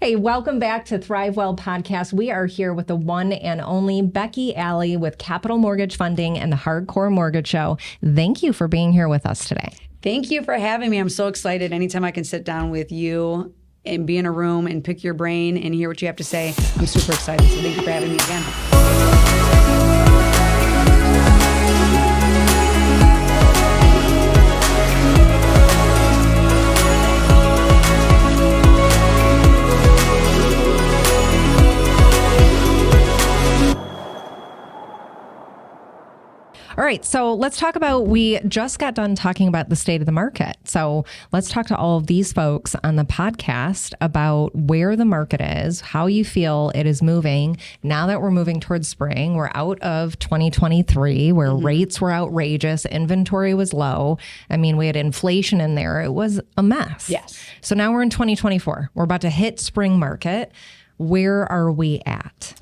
Hey, welcome back to Thrive Well Podcast. We are here with the one and only Becky Alley with Capital Mortgage Funding and the Hardcore Mortgage Show. Thank you for being here with us today. Thank you for having me. I'm so excited. Anytime I can sit down with you and be in a room and pick your brain and hear what you have to say, I'm super excited. So thank you for having me again. All right, so let's talk about, we just got done talking about the state of the market. So let's talk to all of these folks on the podcast about where the market is, how you feel it is moving. Now that we're moving towards spring, we're out of 2023 where rates were outrageous, inventory was low. I mean, we had inflation in there. It was a mess. Yes. So now we're in 2024. We're about to hit spring market. Where are we at?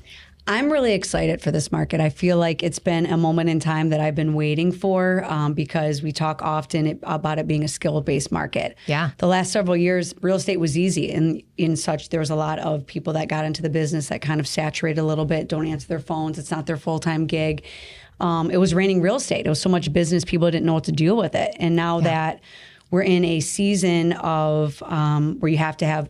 I'm really excited for this market. I feel like it's been a moment in time that I've been waiting for because we talk often about it being a skill-based market. Yeah. The last several years, real estate was easy. And in such, there was a lot of people that got into the business that kind of saturated a little bit, don't answer their phones. It's not their full-time gig. It was raining real estate. It was so much business, people didn't know what to deal with it. And now that we're in a season of where you have to have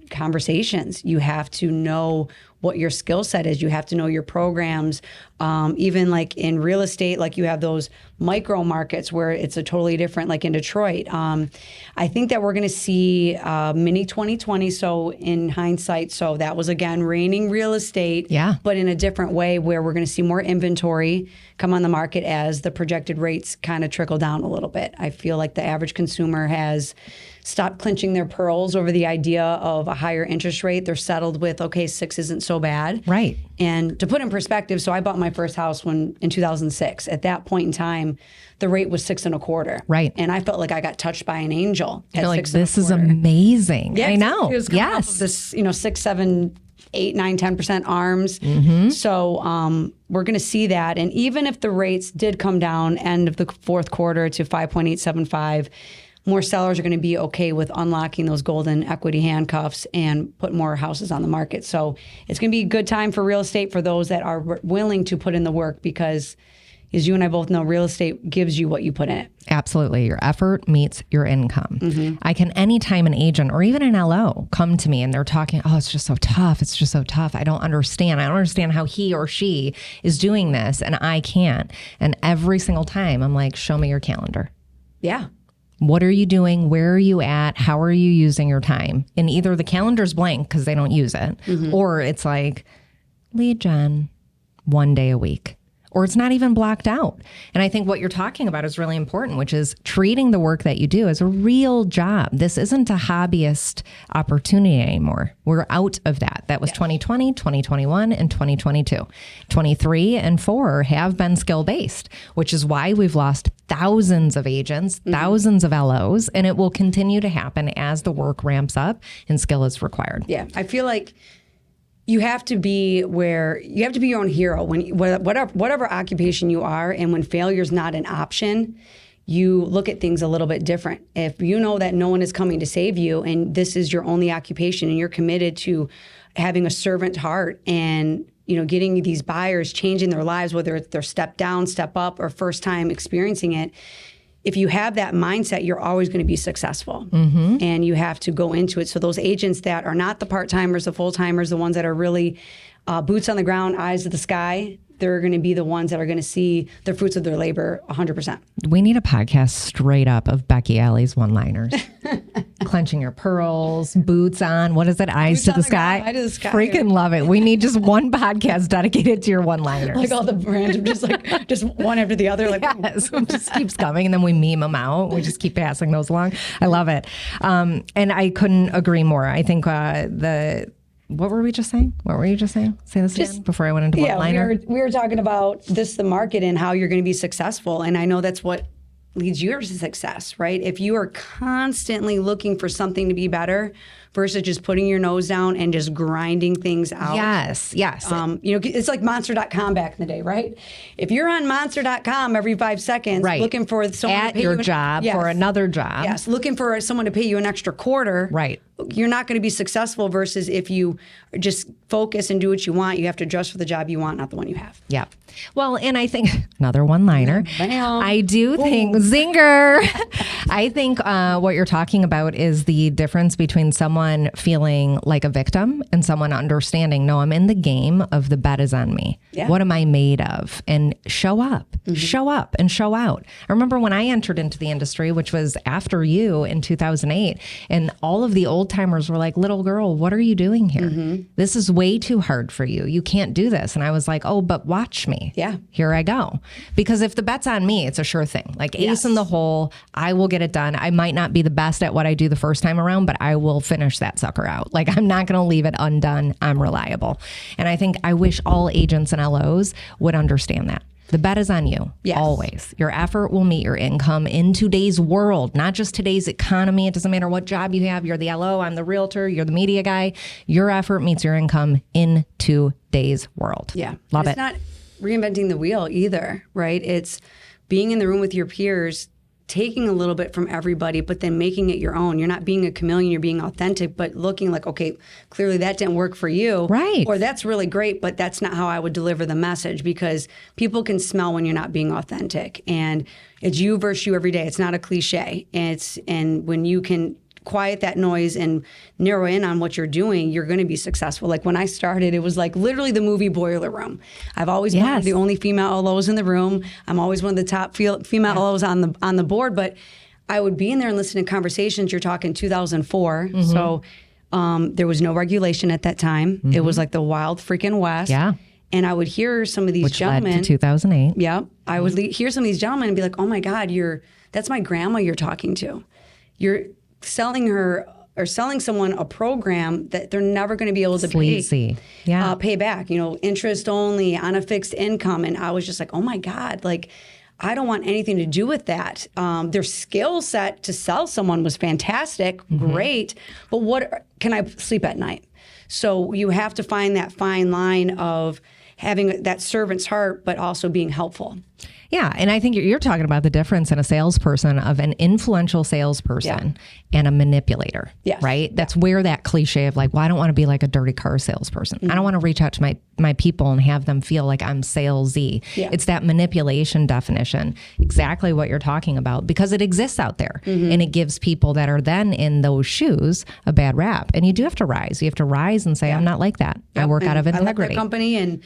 conversations, you have to know what your skill set is. You have to know your programs. Even like in real estate, like you have those micro markets where it's a totally different, like in Detroit. I think that we're going to see mini 2020. So in hindsight, so that was again raining real estate, but in a different way where we're going to see more inventory come on the market as the projected rates kind of trickle down a little bit. I feel like the average consumer has stopped clenching their pearls over the idea of a higher interest rate. They're settled with, okay, 6 isn't so bad. Right. And to put in perspective, so I bought my first house in 2006. At that point in time, the rate was 6 1/4. Right. And I felt like I got touched by an angel. I feel like this is amazing. Yes, I know. It was coming off of this, 6, 7, 8, 9, 10% ARMs. So we're going to see that. And even if the rates did come down end of the fourth quarter to 5.875, more sellers are going to be okay with unlocking those golden equity handcuffs and put more houses on the market. So it's going to be a good time for real estate for those that are willing to put in the work because, as you and I both know, real estate gives you what you put in it. Absolutely. Your effort meets your income. I can, anytime an agent or even an LO come to me and they're talking, oh, it's just so tough. It's just so tough. I don't understand. I don't understand how he or she is doing this and I can't. And every single time I'm like, show me your calendar. Yeah. What are you doing? Where are you at? How are you using your time? And either the calendar's blank because they don't use it, or it's like lead gen 1 day a week, or it's not even blocked out. And I think what you're talking about is really important, which is treating the work that you do as a real job. This isn't a hobbyist opportunity anymore. We're out of that. That was 2020, 2021, and 2022. 23 and 4 have been skill-based, which is why we've lost thousands of agents, thousands of LOs, and it will continue to happen as the work ramps up and skill is required. Yeah, I feel like you have to be your own hero whatever occupation you are, and when failure's not an option, you look at things a little bit different. If you know that no one is coming to save you and this is your only occupation and you're committed to having a servant heart and getting these buyers changing their lives, whether they're step down, step up, or first time experiencing it, if you have that mindset, you're always going to be successful. And you have to go into it. So those agents that are not the part-timers, the full-timers, the ones that are really boots on the ground, eyes to the sky, they're going to be the ones that are going to see the fruits of their labor 100%. We need a podcast straight up of Becky Alley's one-liners. Clenching your pearls, boots on, what is it? Eyes to the sky? Eye to the sky. Freaking love it. We need just one podcast dedicated to your one-liners. Like all the random, just one after the other. Like, yes, it just keeps coming and then we meme them out. We just keep passing those along. I love it. And I couldn't agree more. I think what were we just saying? What were you just saying? Say this again before I went into one-liner. We were talking about the market and how you're going to be successful. And I know that's what leads you to success, right? If you are constantly looking for something to be better, versus just putting your nose down and just grinding things out. Yes. It's like Monster.com back in the day, right? If you're on Monster.com every 5 seconds looking for someone at to pay your you job for another job. Yes, looking for someone to pay you an extra quarter. Right. You're not going to be successful versus if you just focus and do what you want, you have to adjust for the job you want, not the one you have. Yeah. Well, and I think another one-liner. Bam. I do think, zinger. I think what you're talking about is the difference between someone feeling like a victim and someone understanding, no, I'm in the game of the bet is on me. Yeah. What am I made of? And show up and show out. I remember when I entered into the industry, which was after you in 2008, and all of the old timers were like, little girl, what are you doing here? This is way too hard for you. You can't do this. And I was like, oh, but watch me. Yeah. Here I go. Because if the bet's on me, it's a sure thing. Like ace in the hole, I will get it done. I might not be the best at what I do the first time around, but I will finish that sucker out. Like I'm not going to leave it undone. I'm reliable. And I wish all agents and LOs would understand that. The bet is on you, always. Your effort will meet your income in today's world, not just today's economy. It doesn't matter what job you have. You're the LO, I'm the realtor, you're the media guy. Your effort meets your income in today's world. Yeah. Love it. It's not reinventing the wheel either, right? It's being in the room with your peers, taking a little bit from everybody, but then making it your own. You're not being a chameleon, you're being authentic, but looking like, okay, clearly that didn't work for you. Right. Or that's really great, but that's not how I would deliver the message, because people can smell when you're not being authentic. And it's you versus you every day. It's not a cliche. And when you can quiet that noise and narrow in on what you're doing, you're going to be successful. Like when I started, it was like literally the movie Boiler Room. I've always been the only female LOs in the room. I'm always one of the top female LOs on the board, but I would be in there and listen to conversations. You're talking 2004. So there was no regulation at that time. It was like the wild freaking West. Yeah. And I would hear some of these gentlemen. Led to 2008. Yeah. I would hear some of these gentlemen and be like, oh my God, that's my grandma you're talking to. You're selling her or selling someone a program that they're never going to be able to pay back, interest only on a fixed income. And I was just like, oh my God, like I don't want anything to do with that. Their skill set to sell someone was fantastic, great, but what can I sleep at night? So you have to find that fine line of having that servant's heart, but also being helpful. Yeah. And I think you're talking about the difference in a salesperson of an influential salesperson and a manipulator, right? That's where that cliche of like, well, I don't want to be like a dirty car salesperson. I don't want to reach out to my people and have them feel like I'm salesy. It's that manipulation definition, exactly what you're talking about, because it exists out there and it gives people that are then in those shoes a bad rap. And you do have to rise. You have to rise and say, I'm not like that. I work out of integrity. I like that company and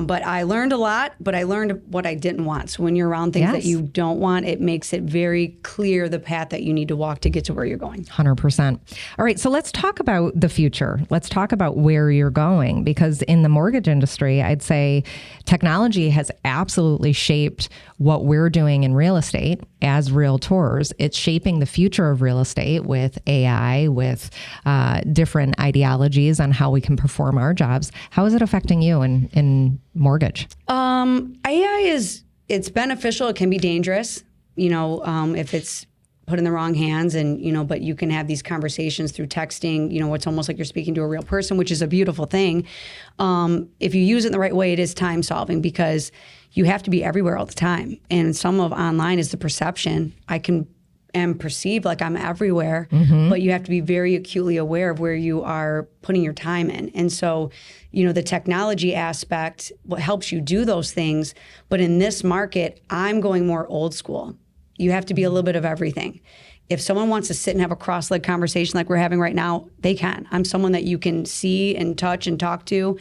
but I learned a lot, but I learned what I didn't want. So when you're around things that you don't want, it makes it very clear the path that you need to walk to get to where you're going. 100%. All right. So let's talk about the future. Let's talk about where you're going, because in the mortgage industry, I'd say technology has absolutely shaped what we're doing in real estate as realtors. It's shaping the future of real estate with AI, with different ideologies on how we can perform our jobs. How is it affecting you in mortgage? AI it's beneficial. It can be dangerous, if it's put in the wrong hands and, but you can have these conversations through texting, it's almost like you're speaking to a real person, which is a beautiful thing. If you use it in the right way, it is time solving because you have to be everywhere all the time. And some of online is the perception. I am perceived like I'm everywhere, but you have to be very acutely aware of where you are putting your time in. And so, the technology aspect what helps you do those things. But in this market, I'm going more old school. You have to be a little bit of everything. If someone wants to sit and have a cross-leg conversation like we're having right now, they can. I'm someone that you can see and touch and talk to.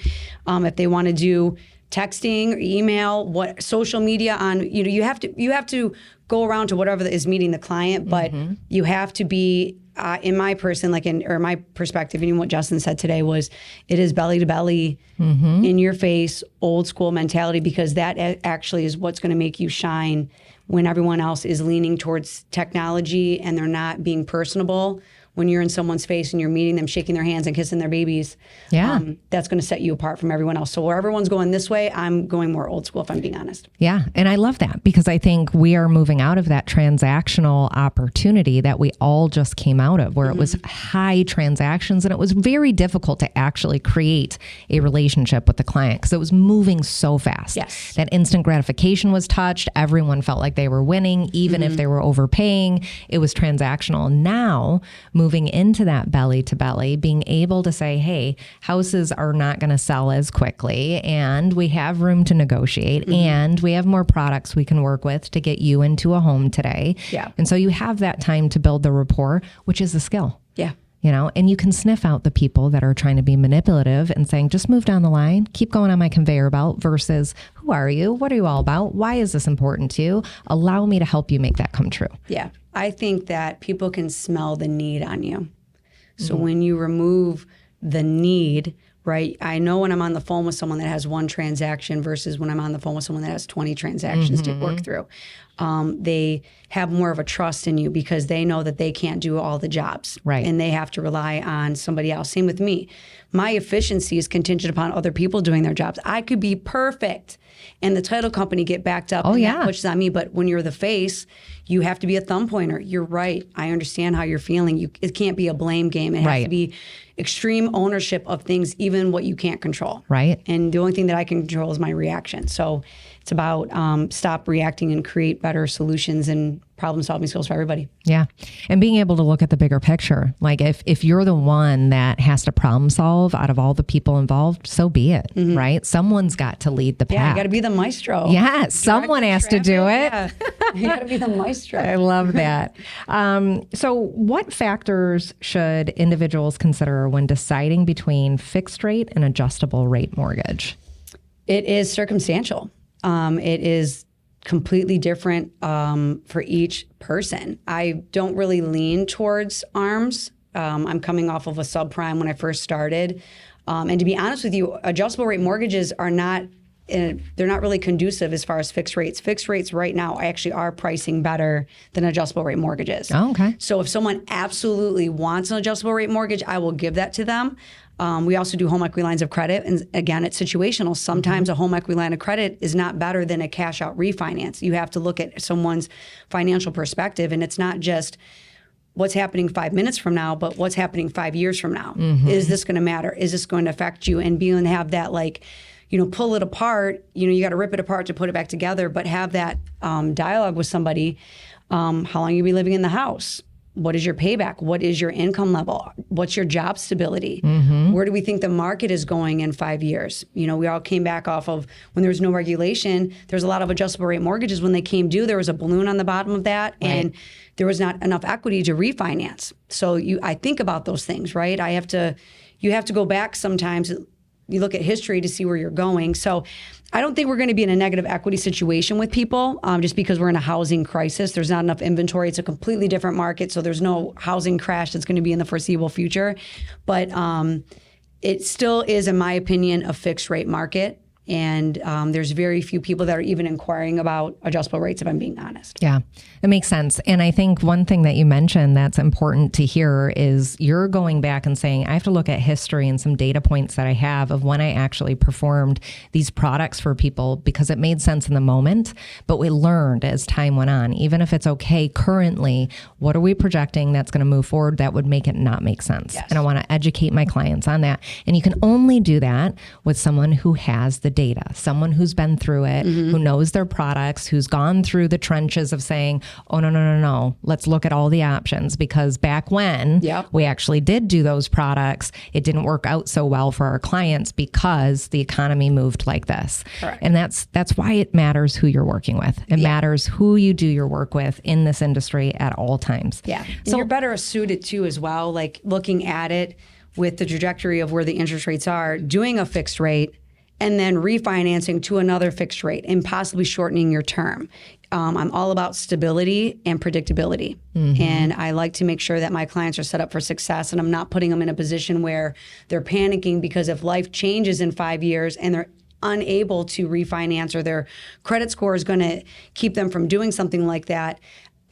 If they want to do texting or email, what social media on, you have to go around to whatever is meeting the client, but you have to be in my my perspective, and what Justin said today was, it is belly to belly, in your face, old school mentality, because that actually is what's going to make you shine when everyone else is leaning towards technology and they're not being personable. when you're in someone's face and you're meeting them, shaking their hands and kissing their babies. Yeah. That's going to set you apart from everyone else. So where everyone's going this way, I'm going more old school, if I'm being honest. Yeah. And I love that because I think we are moving out of that transactional opportunity that we all just came out of, where it was high transactions and it was very difficult to actually create a relationship with the client because it was moving so fast. Yes. That instant gratification was touched. Everyone felt like they were winning, even if they were overpaying. It was transactional. Now, moving into that belly to belly, being able to say, hey, houses are not going to sell as quickly and we have room to negotiate and we have more products we can work with to get you into a home today. Yeah. And so you have that time to build the rapport, which is a skill. Yeah. You know, and you can sniff out the people that are trying to be manipulative and saying, just move down the line, keep going on my conveyor belt versus who are you? What are you all about? Why is this important to you? Allow me to help you make that come true. Yeah. I think that people can smell the need on you. So when you remove the need, right? I know when I'm on the phone with someone that has one transaction versus when I'm on the phone with someone that has 20 transactions to work through. They have more of a trust in you because they know that they can't do all the jobs. Right. And they have to rely on somebody else. Same with me. My efficiency is contingent upon other people doing their jobs. I could be perfect and the title company get backed up and that pushes on me. But when you're the face, you have to be a thumb pointer. You're right. I understand how you're feeling. It can't be a blame game. It has to be extreme ownership of things, even what you can't control. Right. And the only thing that I can control is my reaction. So it's about stop reacting and create better solutions and problem solving skills for everybody. Yeah. And being able to look at the bigger picture. Like if you're the one that has to problem solve out of all the people involved, so be it, right? Someone's got to lead the pack. Yeah, you got to be the maestro. Yeah, someone has to do it. Yeah. You got to be the maestro. I love that. So what factors should individuals consider when deciding between fixed rate and adjustable rate mortgage? It is circumstantial. It is completely different for each person. I don't really lean towards ARMs. I'm coming off of a subprime when I first started. And to be honest with you, adjustable rate mortgages are not, they're not really conducive as far as fixed rates. Fixed rates right now actually are pricing better than adjustable rate mortgages. Oh, okay. So if someone absolutely wants an adjustable rate mortgage, I will give that to them. We also do home equity lines of credit. And again, it's situational. Sometimes a home equity line of credit is not better than a cash out refinance. You have to look at someone's financial perspective. And it's not just what's happening 5 minutes from now, but what's happening 5 years from now. Is this going to matter? Is this going to affect you? And being able to have that, like, pull it apart, you got to rip it apart to put it back together, but have that dialogue with somebody. How long you be living in the house? What is your payback? What is your income level? What's your job stability? Where do we think the market is going in 5 years? We all came back off of when there was no regulation. There's a lot of adjustable rate mortgages. When they came due, there was a balloon on the bottom of that, and there was not enough equity to refinance. So I think about those things, right? You have to go back sometimes. You look at history to see where you're going. So I don't think we're going to be in a negative equity situation with people just because we're in a housing crisis. There's not enough inventory. It's a completely different market. So there's no housing crash that's going to be in the foreseeable future. But it still is, in my opinion, a fixed rate market. And there's very few people that are even inquiring about adjustable rates, if I'm being honest. Yeah, it makes sense. And I think one thing that you mentioned that's important to hear is you're going back and saying, I have to look at history and some data points that I have of when I actually performed these products for people because it made sense in the moment, but we learned as time went on, even if it's okay currently, what are we projecting that's going to move forward that would make it not make sense? Yes. And I want to educate my clients on that. And you can only do that with someone who has the data, someone who's been through it, who knows their products, who's gone through the trenches of saying, oh, no, let's look at all the options. Because back when we actually did do those products, it didn't work out so well for our clients because the economy moved like this. Correct. And that's why it matters who you're working with. It matters who you do your work with in this industry at all times. Yeah. So you're better suited too as well, like looking at it with the trajectory of where the interest rates are, doing a fixed rate, and then refinancing to another fixed rate and possibly shortening your term. I'm all about stability and predictability. And I like to make sure that my clients are set up for success and I'm not putting them in a position where they're panicking because if life changes in 5 years and they're unable to refinance or their credit score is going to keep them from doing something like that,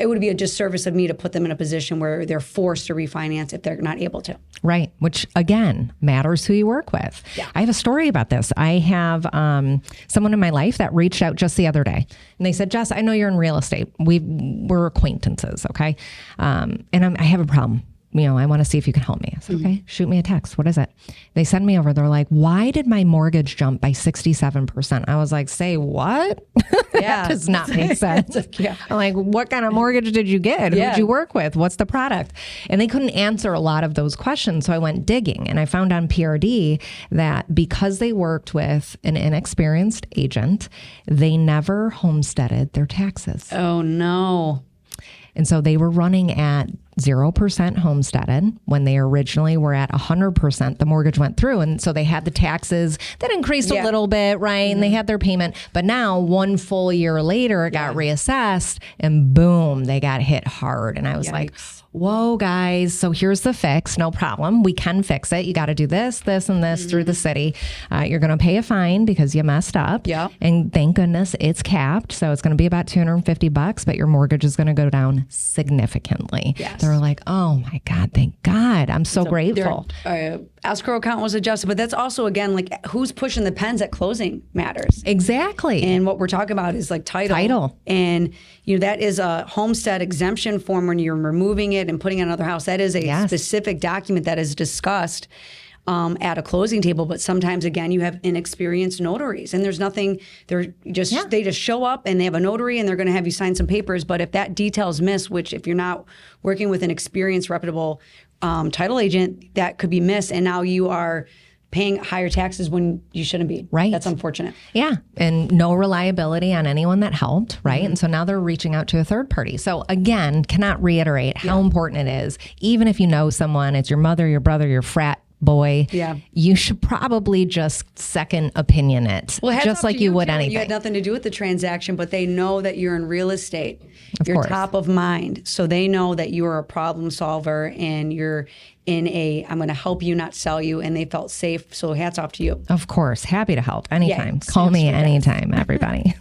it would be a disservice of me to put them in a position where they're forced to refinance if they're not able to. Right. Which again, matters who you work with. Yeah. I have a story about this. I have someone in my life that reached out just the other day and they said, Jess, I know you're in real estate. We're acquaintances. Okay. And I have a problem. I want to see if you can help me. I said, okay, shoot me a text. What is it? They send me over. They're like, why did my mortgage jump by 67%? I was like, say what? Yeah. That does not make sense. Yeah. I'm like, what kind of mortgage did you get? Yeah. Who'd you work with? What's the product? And they couldn't answer a lot of those questions. So I went digging and I found on PRD that because they worked with an inexperienced agent, they never homesteaded their taxes. Oh, no. And so they were running at 0% homesteaded when they originally were at 100%. The mortgage went through. And so they had the taxes that increased a little bit, right? And they had their payment. But now, one full year later, it got reassessed and boom, they got hit hard. And I was like, whoa, guys. So here's the fix. No problem. We can fix it. You got to do this, this, and this through the city. You're going to pay a fine because you messed up. Yeah. And thank goodness it's capped. So it's going to be about $250, but your mortgage is going to go down significantly. Yes. They're like, oh my God, thank God. I'm so grateful. Escrow account was adjusted, but that's also, again, like who's pushing the pens at closing matters. Exactly. And what we're talking about is like title. And, that is a homestead exemption form when you're removing it and putting it in another house. That is a specific document that is discussed at a closing table. But sometimes, again, you have inexperienced notaries and there's nothing, they just show up and they have a notary and they're going to have you sign some papers. But if that detail's missed, which if you're not working with an experienced, reputable title agent, that could be missed. And now you are paying higher taxes when you shouldn't be. Right. That's unfortunate. Yeah. And no reliability on anyone that helped. Right. And so now they're reaching out to a third party. So again, cannot reiterate how important it is. Even if you know someone, it's your mother, your brother, your frat boy, you should probably just second opinion it, just like you would anything. You had nothing to do with the transaction, but they know that you're in real estate. You're top of mind. So they know that you are a problem solver and you're in I'm going to help you, not sell you. And they felt safe. So hats off to you. Of course. Happy to help anytime. Call me anytime, everybody.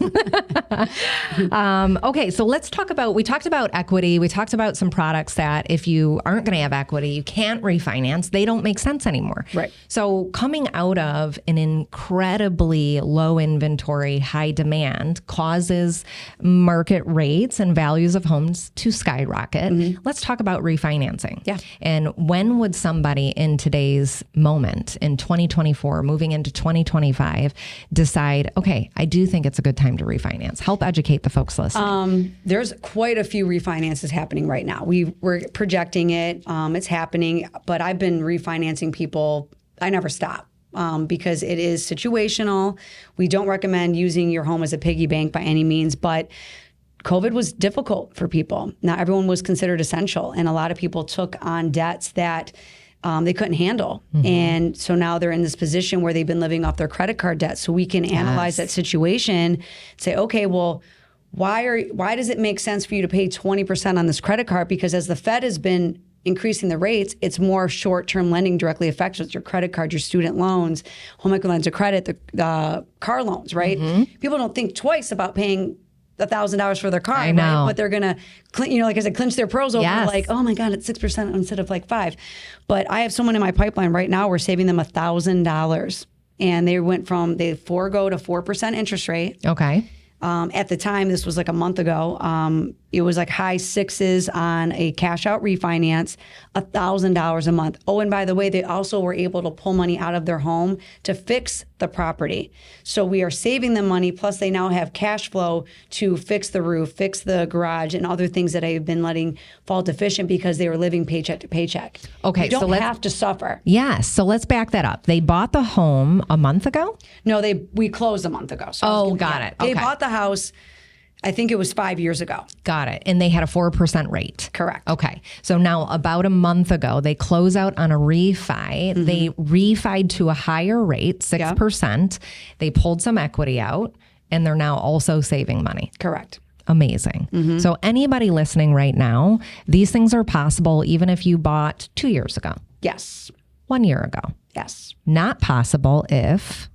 Okay. So let's talk about, we talked about equity. We talked about some products that if you aren't going to have equity, you can't refinance. They don't make sense anymore. Right. So coming out of an incredibly low inventory, high demand causes market rates and values of homes to skyrocket. Let's talk about refinancing. Yeah. And when would somebody in today's moment, in 2024, moving into 2025, decide, okay, I do think it's a good time to refinance? Help educate the folks listening. There's quite a few refinances happening right now. We're projecting it. It's happening. But I've been refinancing people. I never stop. Because it is situational. We don't recommend using your home as a piggy bank by any means, but COVID was difficult for people. Not everyone was considered essential, and a lot of people took on debts that they couldn't handle. And so now they're in this position where they've been living off their credit card debt. So we can analyze that situation, say, okay, well, why does it make sense for you to pay 20% on this credit card? Because as the Fed has been increasing the rates, it's more short-term lending directly affects your credit card, your student loans, home equity lines of credit, the car loans, right? People don't think twice about paying $1,000 for their car, I know. right? But they're gonna, like I said, clinch their pearls over. Like, oh my God, it's 6% instead of like 5%. But I have someone in my pipeline right now. We're saving them $1,000, and they forego to 4% interest rate. Okay. At the time, this was like a month ago. It was like high sixes on a cash out refinance, $1,000 a month. Oh, and by the way, they also were able to pull money out of their home to fix the property. So we are saving them money. Plus, they now have cash flow to fix the roof, fix the garage, and other things that I've been letting fall deficient because they were living paycheck to paycheck. Okay, you don't have to suffer. Yes. So let's back that up. They bought the home a month ago? No, we closed a month ago. So got it. They Okay. bought the house, I think it was 5 years ago. Got it. And they had a 4% rate. Correct. Okay. So now about a month ago, they close out on a refi. They refied to a higher rate, 6%. They pulled some equity out, and they're now also saving money. Correct. Amazing. So anybody listening right now, these things are possible even if you bought 2 years ago, Yes. 1 year ago. Yes. Not possible if...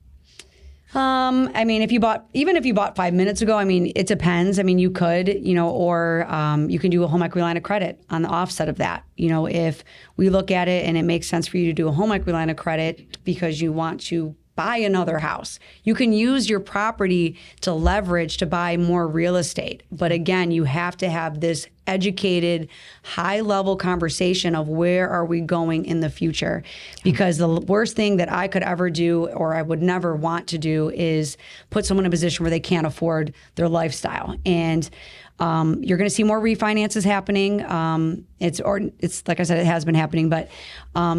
I mean, even if you bought 5 minutes ago, I mean, it depends. I mean, you could, or you can do a home equity line of credit on the offset of that. If we look at it and it makes sense for you to do a home equity line of credit because you want to buy another house, you can use your property to leverage to buy more real estate. But again, you have to have this educated, high-level conversation of where are we going in the future? Because the worst thing that I could ever do, or I would never want to do, is put someone in a position where they can't afford their lifestyle. And you're going to see more refinances happening. It's like I said, it has been happening, but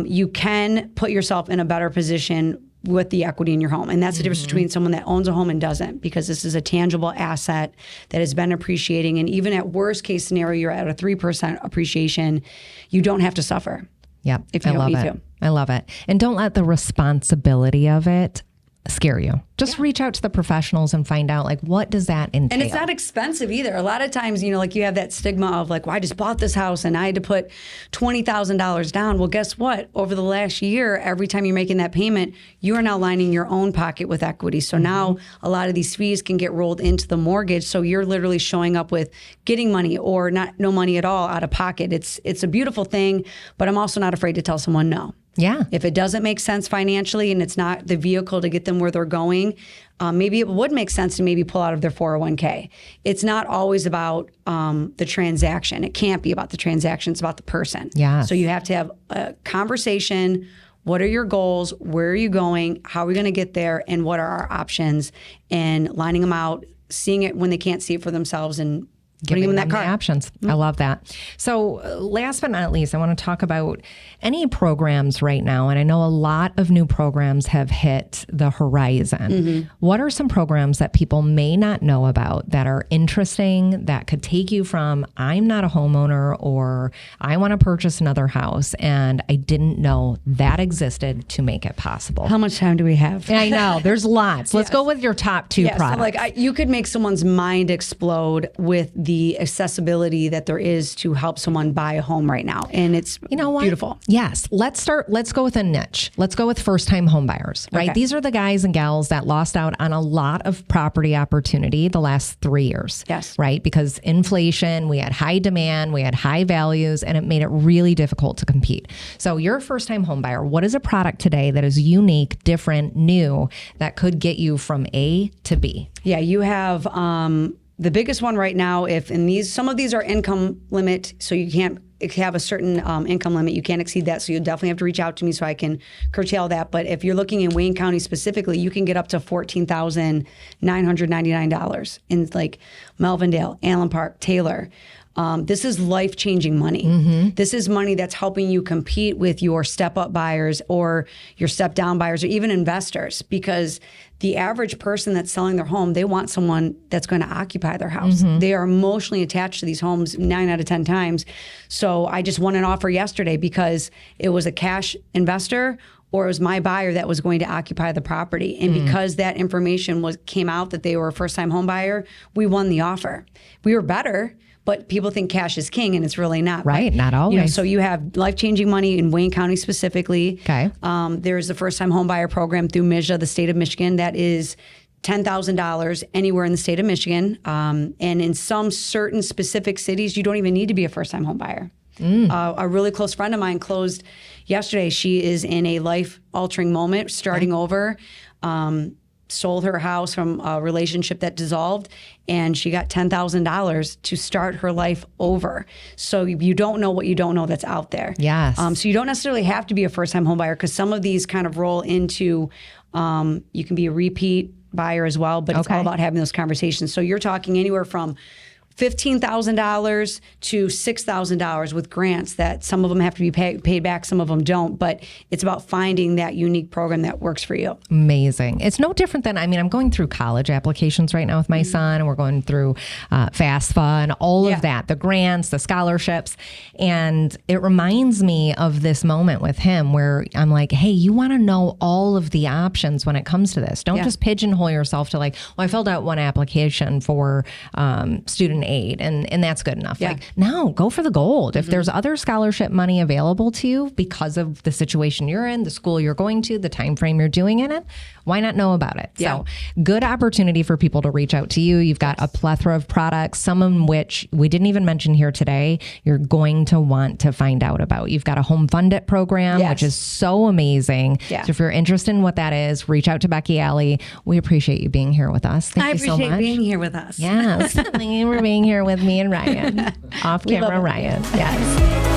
you can put yourself in a better position with the equity in your home. And that's the difference between someone that owns a home and doesn't, because this is a tangible asset that has been appreciating. And even at worst case scenario, you're at a 3% appreciation, you don't have to suffer. Yeah, if you don't need to. I love it. And don't let the responsibility of it scare you. Just reach out to the professionals and find out, like, what does that entail? And it's not expensive either. A lot of times, like, you have that stigma of like, well, I just bought this house and I had to put $20,000 down. Well, guess what? Over the last year, every time you're making that payment, you are now lining your own pocket with equity. So now a lot of these fees can get rolled into the mortgage. So you're literally showing up with getting money or no money at all out of pocket. It's a beautiful thing, but I'm also not afraid to tell someone no. Yeah. If it doesn't make sense financially and it's not the vehicle to get them where they're going, maybe it would make sense to maybe pull out of their 401k. It's not always about the transaction. It can't be about the transaction. It's about the person. Yeah. So you have to have a conversation. What are your goals? Where are you going? How are we going to get there? And what are our options? And lining them out, seeing it when they can't see it for themselves, and giving them the options. I love that. So last but not least, I want to talk about any programs right now. And I know a lot of new programs have hit the horizon. What are some programs that people may not know about that are interesting, that could take you from, I'm not a homeowner, or I want to purchase another house and I didn't know that existed, to make it possible? How much time do we have? I know. There's lots. Let's go with your top two products. So you could make someone's mind explode with the accessibility that there is to help someone buy a home right now. And it's beautiful. Yes. Let's go with a niche. Let's go with first-time home buyers, right? Okay. These are the guys and gals that lost out on a lot of property opportunity the last 3 years. Yes. Right? Because inflation, we had high demand, we had high values, and it made it really difficult to compete. So you're a first-time home buyer. What is a product today that is unique, different, new, that could get you from A to B? Yeah, you have the biggest one right now. Some of these are income limit, so you can't have a certain income limit. You can't exceed that, so you'll definitely have to reach out to me so I can curtail that. But if you're looking in Wayne County specifically, you can get up to $14,999 in like Melvindale, Allen Park, Taylor. This is life-changing money. This is money that's helping you compete with your step-up buyers or your step-down buyers or even investors, because the average person that's selling their home, they want someone that's going to occupy their house. They are emotionally attached to these homes 9 out of 10 times. So I just won an offer yesterday because it was a cash investor or it was my buyer that was going to occupy the property. And because that information came out that they were a first-time home buyer, we won the offer. We were better, but people think cash is king, and it's really not. Right, but, not always. So you have life-changing money in Wayne County specifically. Okay. There's the first-time home buyer program through MISHA, the state of Michigan, that is $10,000 anywhere in the state of Michigan. And in some certain specific cities, you don't even need to be a first-time home buyer. A really close friend of mine closed yesterday. She is in a life-altering moment, starting over. Sold her house from a relationship that dissolved, and she got $10,000 to start her life over. So you don't know what you don't know that's out there. Yes. So you don't necessarily have to be a first-time home buyer, because some of these kind of roll into, you can be a repeat buyer as well, but it's all about having those conversations. So you're talking anywhere from $15,000 to $6,000 with grants that some of them have to be paid back, some of them don't. But it's about finding that unique program that works for you. Amazing. It's no different than, I'm going through college applications right now with my son, and we're going through FAFSA and all of that, the grants, the scholarships. And it reminds me of this moment with him where I'm like, hey, you want to know all of the options when it comes to this. Don't just pigeonhole yourself to like, well, I filled out one application for student aid, and that's good enough. Yeah. Like, no, go for the gold. If there's other scholarship money available to you because of the situation you're in, the school you're going to, the time frame you're doing it in, why not know about it? Yeah. So good opportunity for people to reach out to you. You've got a plethora of products, some of which we didn't even mention here today, you're going to want to find out about. You've got a Home Fund It program, Yes. which is so amazing. Yeah. So if you're interested in what that is, reach out to Becky Alley. We appreciate you being here with us. Thank I you so appreciate much. being here with us. Yes. Thank you for being here with me and Ryan. Off camera love it. Ryan. Yes.